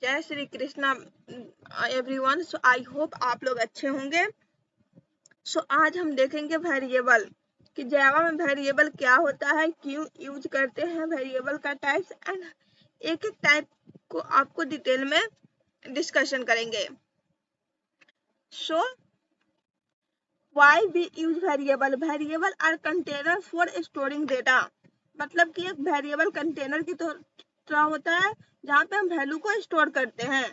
जय Shri Krishna everyone. So I hope आप लोग अच्छे होंगे। सो आज हम देखेंगे वेरिएबल कि जावा में वेरिएबल क्या होता है, क्यों यूज करते हैं वेरिएबल का टाइप्स, एंड एक एक टाइप को आपको डिटेल में डिस्कशन करेंगे। So why we use variable? Variable are container for storing data. मतलब कि एक वेरिएबल कंटेनर की तरह होता है जहाँ पे हम वैल्यू को स्टोर करते हैं।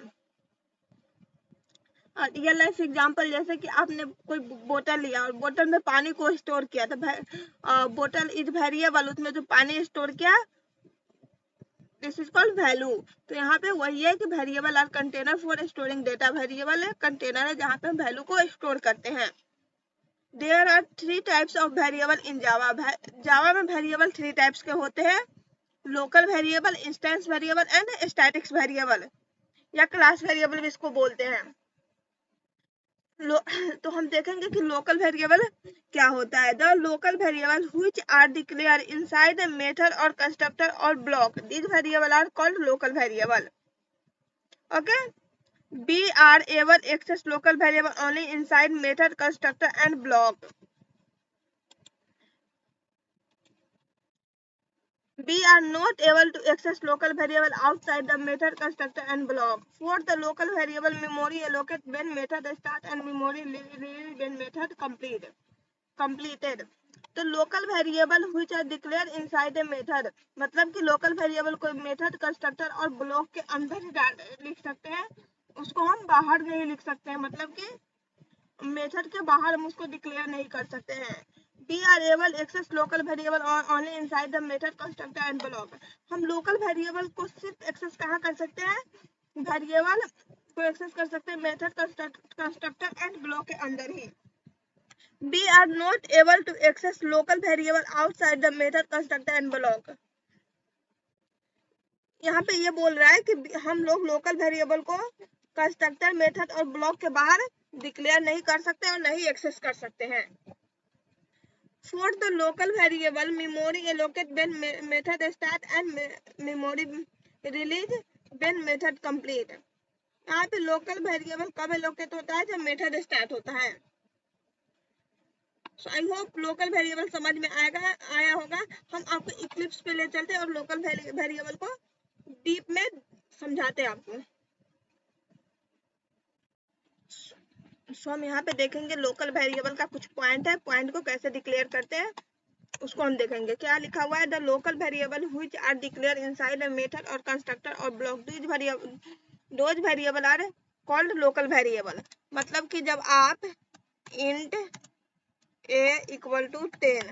रियल लाइफ एग्जांपल, जैसे कि आपने कोई बोतल लिया और बोतल में पानी को स्टोर किया, तो बोतल इज वेरिएबल, उसमें जो पानी स्टोर किया दिस इज कॉल्ड वैल्यू। तो यहाँ पे वही है कि variable are container for storing data. Variable है कंटेनर है जहाँ पे हम वैल्यू को स्टोर करते हैं। There are 3 types of variable in Java. Java में वेरिएबल 3 टाइप्स के होते हैं: local variable, instance variable and statics variable, या क्लास वेरिएबल भी इसको बोलते हैं। तो हम देखेंगे कि लोकल वेरिएबल क्या होता है। The local variable which are declare inside the method और कंस्ट्रक्टर और block, these variable are called local variable. Okay, we are able access local variable only inside method, constructor and block. We are not able to access local variable outside the method, constructor and block. For the local variable, memory allocate when method start and memory release when method completed. तो local variable which are declare inside the method, मतलब कि local variable को method, constructor और block के अंदर ही लिख सकते हैं, उसको हम बाहर नहीं लिख सकते हैं। मतलब कि मेथड के बाहर हम उसको डिक्लेयर नहीं कर सकते हैं। We are able access local variable only inside the method, constructor and block. हम लोकल वेरिएबल को सिर्फ एक्सेस कहाँ कर सकते हैं? वेरिएबल को एक्सेस कर सकते हैं मेथड, कंस्ट्रक्टर एंड ब्लॉक के अंदर ही। We are not able to access local variable outside the method, constructor and block. यहाँ पे ये बोल रहा है कि हम लोग लोकल वेरिएबल को कंस्ट्रक्टर, मेथड और ब्लॉक के बाहर डिक्लेयर नहीं कर सकते और नहीं एक्सेस कर सकते हैं। For the local variable, memory allocate when method start and memory release when method complete. यहाँ पे लोकल वेरिएबल कब एलोकेट होता है? जब मेथड स्टार्ट होता है। So I hope local variable समझ में आया होगा। हम आपको इक्लिप्स पे ले चलते हैं और लोकल वेरिएबल को डीप में समझाते हैं आपको। सो हम यहाँ पे देखेंगे लोकल वेरिएबल का कुछ पॉइंट है, पॉइंट को कैसे डिक्लेयर करते हैं उसको हम देखेंगे। क्या लिखा हुआ है? The local variable which are declare inside the method और कंस्ट्रक्टर और block, those variable are called local variable. मतलब कि जब आप इंट a इक्वल टू 10,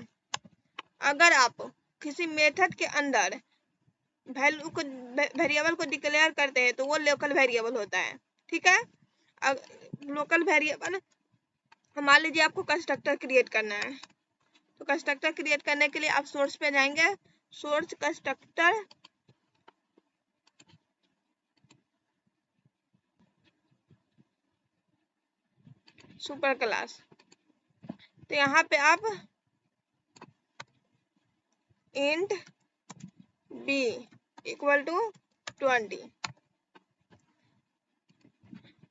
अगर आप किसी मेथड के अंदर वैल्यू को, वेरिएबल को डिक्लेयर करते हैं तो वो लोकल वेरिएबल होता है। ठीक है, लोकल वेरिएबल, मान लीजिए आपको कंस्ट्रक्टर क्रिएट करना है, तो कंस्ट्रक्टर क्रिएट करने के लिए आप सोर्स पे जाएंगे, सोर्स कंस्ट्रक्टर, सुपर क्लास, तो यहाँ पे आप इंट b इक्वल टू 20,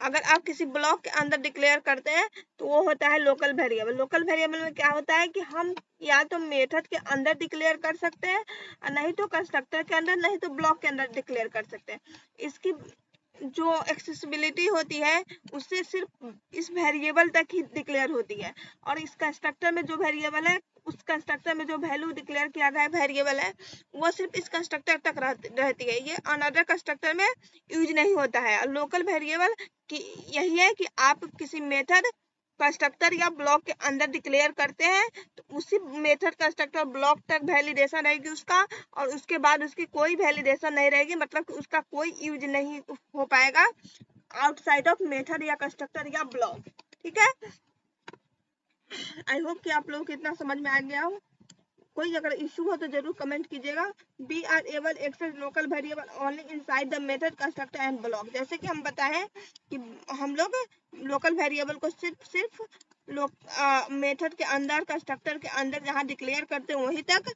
अगर आप किसी ब्लॉक के अंदर डिक्लेयर करते हैं तो वो होता है लोकल वेरिएबल। लोकल वेरिएबल में क्या होता है कि हम या तो मेथड के अंदर डिक्लेयर कर सकते हैं, और नहीं तो कंस्ट्रक्टर के अंदर, नहीं तो ब्लॉक के अंदर डिक्लेयर कर सकते हैं। इसकी जो एक्सेसिबिलिटी होती है उससे सिर्फ इस वेरिएबल तक ही डिक्लेयर होती है, और इस कंस्ट्रक्टर में जो वेरिएबल है, उस कंस्ट्रक्टर में जो वैल्यू डिक्लेयर किया गया वेरिएबल है, वो सिर्फ इस कंस्ट्रक्टर तक रहती है, ये अनदर कंस्ट्रक्टर में यूज नहीं होता है। और लोकल वेरिएबल की यही है कि आप किसी मेथड, कंस्ट्रक्टर या ब्लॉक के अंदर डिक्लेयर करते हैं तो उसी मेथड, कंस्ट्रक्टर, ब्लॉक तक वैलिडेशन रहेगी उसका, और उसके बाद उसकी कोई वैलिडेशन नहीं रहेगी, मतलब कि उसका कोई यूज नहीं हो पाएगा आउटसाइड ऑफ मेथड या कंस्ट्रक्टर या ब्लॉक। ठीक है, आई होप कि आप लोगों को इतना समझ में आ गया हो। कोई अगर इश्यू हो तो जरूर कमेंट कीजिएगा। We are able access local variable only inside the method, constructor and block. जैसे कि हम बताएं कि हम लोग लोकल वेरिएबल को सिर्फ मेथड के अंदर, कंस्ट्रक्टर के अंदर जहाँ डिक्लेयर करते हैं वहीं तक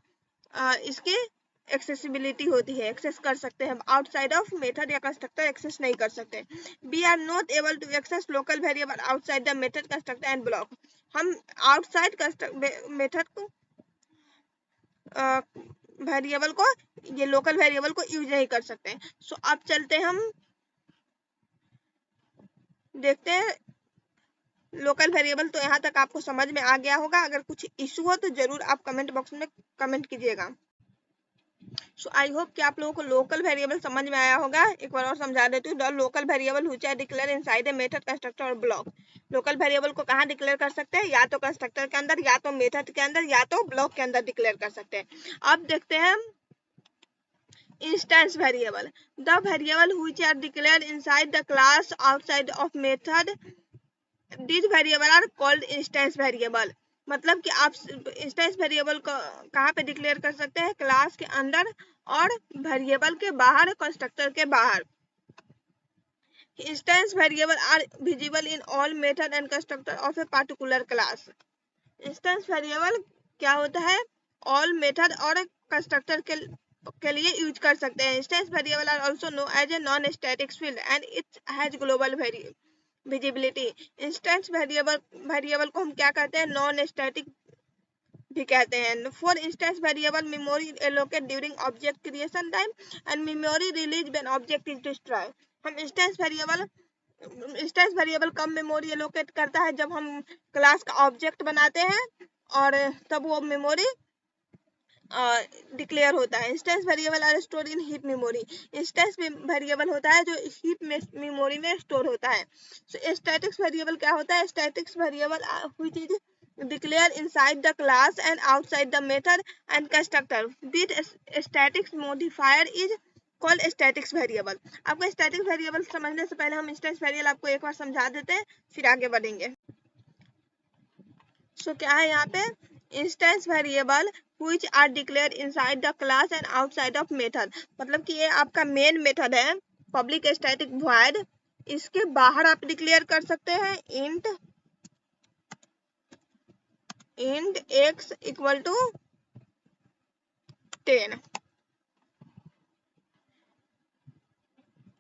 इसकी एक्सेसिबिलिटी होती है, एक्सेस कर सकते हैं, आउटसाइड ऑफ मेथड या कंस्ट्रक्टर एक्सेस नहीं कर सकते। We are not able to access local variable outside the method constructor and block. हम आउटसाइड मेथड को वेरिएबल को, ये लोकल वेरिएबल को यूज नहीं कर सकते। सो अब चलते हम देखते हैं लोकल वेरिएबल। तो यहाँ तक आपको समझ में आ गया होगा। अगर कुछ इशू हो तो जरूर आप कमेंट बॉक्स में कमेंट कीजिएगा। सो आई होप कि आप लोगों को लोकल वेरिएबल समझ में आया होगा। एक बार और समझा देती हूँ। The local variable which are declare inside a method constructor और ब्लॉक। लोकल वेरिएबल को कहाँ डिक्लेयर कर सकते हैं? या तो कंस्ट्रक्टर के अंदर, या तो मेथड के अंदर, या तो ब्लॉक के अंदर डिक्लेयर कर सकते हैं। अब देखते हैं instance variable. The variable which are declare inside the class outside of method, these variable are called instance variable. मतलब कि आप इंस्टेंस वेरिएबल को कहाँ पे डिक्लेयर कर सकते हैं? क्लास के अंदर और वेरिएबल के बाहर, कंस्ट्रक्टर के बाहर। Instance variable are visible in all method and constructor of a particular class. Instance variable क्या होता है? ऑल मेथड और कंस्ट्रक्टर के लिए यूज कर सकते हैं। Instance variable are also known as a non static field and it has global visibility. Instance variable को हम क्या कहते हैं? नॉन स्टैटिक भी कहते हैं। For instance variable memory allocate during object creation time and memory release when object is destroy. हम instance variable कब मेमोरी एलोकेट करता है? जब हम क्लास का ऑब्जेक्ट बनाते हैं और तब वो मेमोरी डिक्लेयर होता है। Instance variable are store in heap memory. Instance variable होता है जो हीप में मेमोरी में स्टोर होता है। सो स्टैटिक्स वेरिएबल क्या होता है? Statics variable which is declare inside the class and outside the method and constructor with statics modifier is called statics variable। आपको स्टैटिक वेरिएबल समझने से पहले हम इंस्टेंस वेरिएबल आपको एक बार समझा देते हैं, फिर आगे बढ़ेंगे। सो क्या है यहाँ पे? Instance variable which are declared inside the class and outside of method। मतलब कि ये आपका मेन मेथड है, पब्लिक स्टैटिक वॉइड। इसके बाहर आप डिक्लेयर कर सकते हैं इंट x इक्वल टू 10,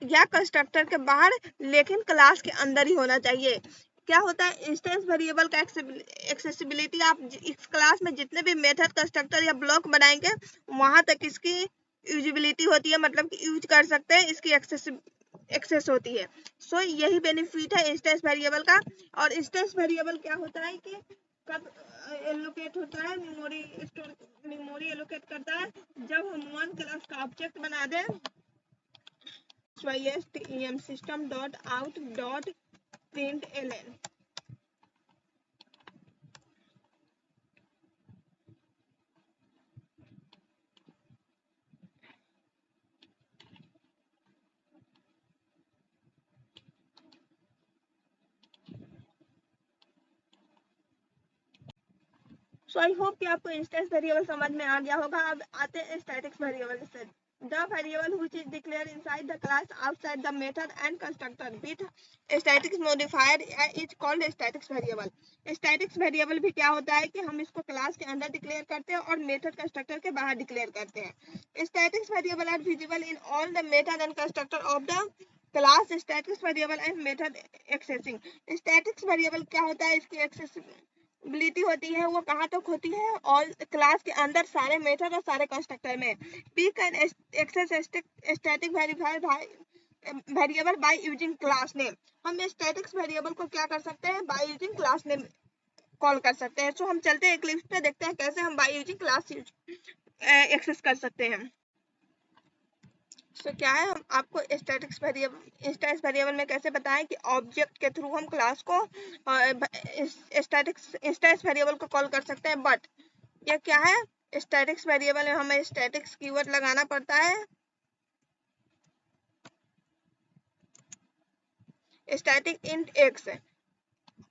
या कंस्ट्रक्टर के बाहर, लेकिन क्लास के अंदर ही होना चाहिए। क्या होता है इंस्टेंस वेरिएबल का एक्सेसिबिलिटी? आप इस क्लास में जितने भी मेथड, कंस्ट्रक्टर या ब्लॉक बनाएंगे वहां तक इसकी यूजिबिलिटी होती है, मतलब कि यूज कर सकते हैं, इसकी एक्सेस होती है। सो यही बेनिफिट है इंस्टेंस वेरिएबल का। और इंस्टेंस वेरिएबल क्या होता है कि कब एलोकेट होता है? मेमोरी एलोकेट करता है जब हम वन क्लास का ऑब्जेक्ट बना दें। system system dot out dot println। So I hope कि आपको इंस्टेंस वेरिएबल समझ में आ गया होगा। अब आते हैं स्टैटिक्स वेरिएबल से। The variable which is declared inside the class outside the method and constructor with statics modifier is called statics variable। Statics variable भी क्या होता है कि हम इसको क्लास के अंदर डिक्लेयर करते हैं और मेथड कंस्ट्रक्टर के बाहर डिक्लेयर करते हैं। Statics variable are visible in all the method and constructor of the class. Statics variable and method accessing. Statics variable क्या होता है? इसकी एक्सेसिबिलिटी होती है, वो कहाँ तक होती है? ऑल क्लास के अंदर, सारे मेथड और सारे कंस्ट्रक्टर में। We can access static variable by using class name. हम स्टैटिक्स वेरिएबल को क्या कर सकते हैं? By using class name call कर सकते हैं। सो हम चलते हैं इक्लिप्स पे, देखते हैं कैसे हम बाय यूजिंग क्लास एक्सेस कर सकते हैं। सो क्या है, हम आपको स्टैटिक्स वेरिएबल, इंस्टेंस वेरिएबल में कैसे बताएं कि ऑब्जेक्ट के थ्रू हम क्लास को स्टैटिक्स इंस्टेंस वेरिएबल को कॉल कर सकते हैं। बट ये क्या है? स्टैटिक्स वेरिएबल में हमें स्टैटिक्स कीवर्ड लगाना पड़ता है, स्टैटिक इंट एक्स।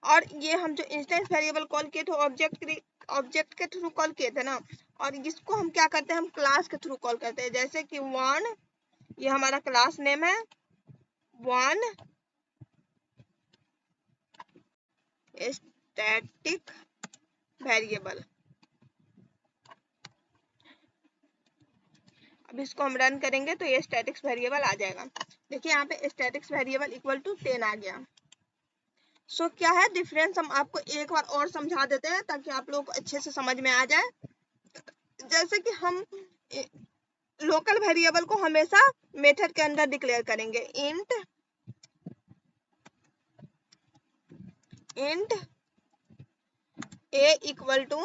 और ये हम जो इंस्टेंस वेरिएबल कॉल किए थे ऑब्जेक्ट के थ्रू कॉल किए थे ना, और इसको हम क्या करते हैं? हम क्लास के थ्रू कॉल करते हैं। जैसे कि वन, ये हमारा क्लास नेम है, वन स्टैटिक वेरिएबल। अब इसको हम रन करेंगे तो ये स्टैटिक्स वेरिएबल आ जाएगा। देखिए यहाँ पे स्टैटिक्स वेरिएबल इक्वल टू 10 आ गया। सो क्या है डिफरेंस, हम आपको एक बार और समझा देते हैं ताकि आप लोग अच्छे से समझ में आ जाए। जैसे कि हम लोकल वेरिएबल को हमेशा मेथड के अंदर डिक्लेयर करेंगे, इंट a इक्वल टू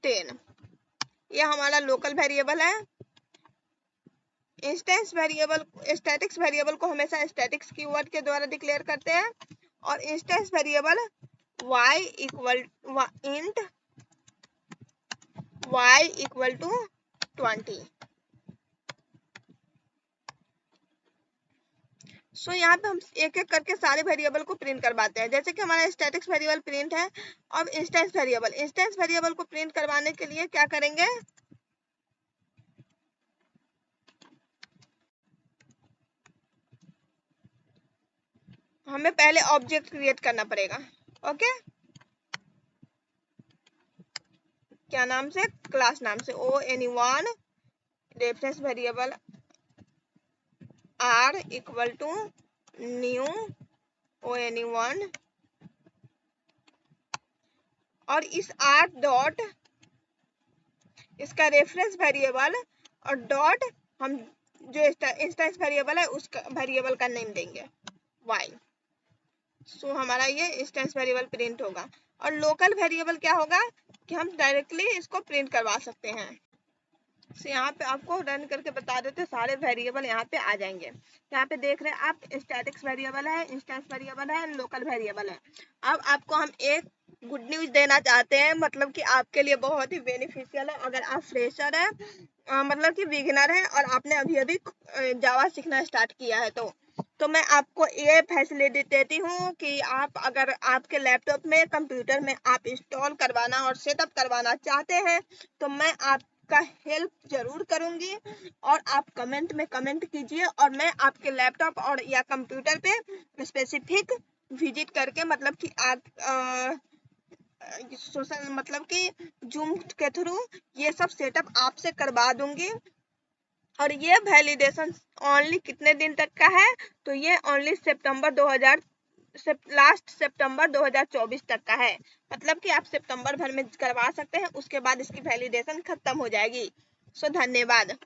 10, ये हमारा लोकल वेरिएबल है। इंस्टेंस वेरिएबल, स्टैटिक्स वेरिएबल को हमेशा स्टैटिक्स कीवर्ड के द्वारा डिक्लेयर करते हैं, और instance variable y equal int y equal to 20। So यहाँ पे हम एक एक करके सारे वेरिएबल को प्रिंट करवाते हैं। जैसे कि हमारा स्टैटिक्स वेरिएबल प्रिंट है, अब इंस्टेंस वेरिएबल को प्रिंट करवाने के लिए क्या करेंगे, हमें पहले ऑब्जेक्ट क्रिएट करना पड़ेगा। ओके, क्या नाम से, क्लास नाम से, ONE1 reference variable r equal to new ONE1, और इस r डॉट इसका रेफरेंस वेरिएबल और डॉट हम जो इंस्टेंस वेरिएबल है उसका वेरिएबल का नेम देंगे y। सो हमारा ये इंस्टेंस वेरिएबल प्रिंट होगा। और लोकल वेरिएबल क्या होगा कि हम डायरेक्टली इसको प्रिंट करवा सकते हैं। सो यहाँ पे आपको रन करके बता देते, सारे वेरिएबल यहाँ पे आ जाएंगे। यहाँ पे देख रहे हैं आप, स्टैटिक्स वेरिएबल है, इंस्टेंस वेरिएबल है, लोकल वेरिएबल है। अब आपको हम एक गुड न्यूज देना चाहते हैं, मतलब कि आपके लिए बहुत ही बेनिफिशियल है। अगर आप फ्रेशर है, मतलब कि बिगिनर है, और आपने अभी अभी जावा सीखना स्टार्ट किया है, तो मैं आपको ये फैसिलिटी देती हूँ कि आप अगर आपके लैपटॉप में, कंप्यूटर में आप इंस्टॉल करवाना और सेटअप करवाना चाहते हैं तो मैं आपका हेल्प जरूर करूंगी। और आप कमेंट में कमेंट कीजिए, और मैं आपके लैपटॉप और या कंप्यूटर पे स्पेसिफिक विजिट करके, मतलब कि आप सोशल, मतलब कि जूम के थ्रू ये सब सेटअप आपसे करवा दूंगी। और ये वैलिडेशन ओनली कितने दिन तक का है, तो ये ओनली लास्ट सितंबर 2024 तक का है। मतलब कि आप सितंबर भर में करवा सकते हैं, उसके बाद इसकी वैलिडेशन खत्म हो जाएगी। सो धन्यवाद।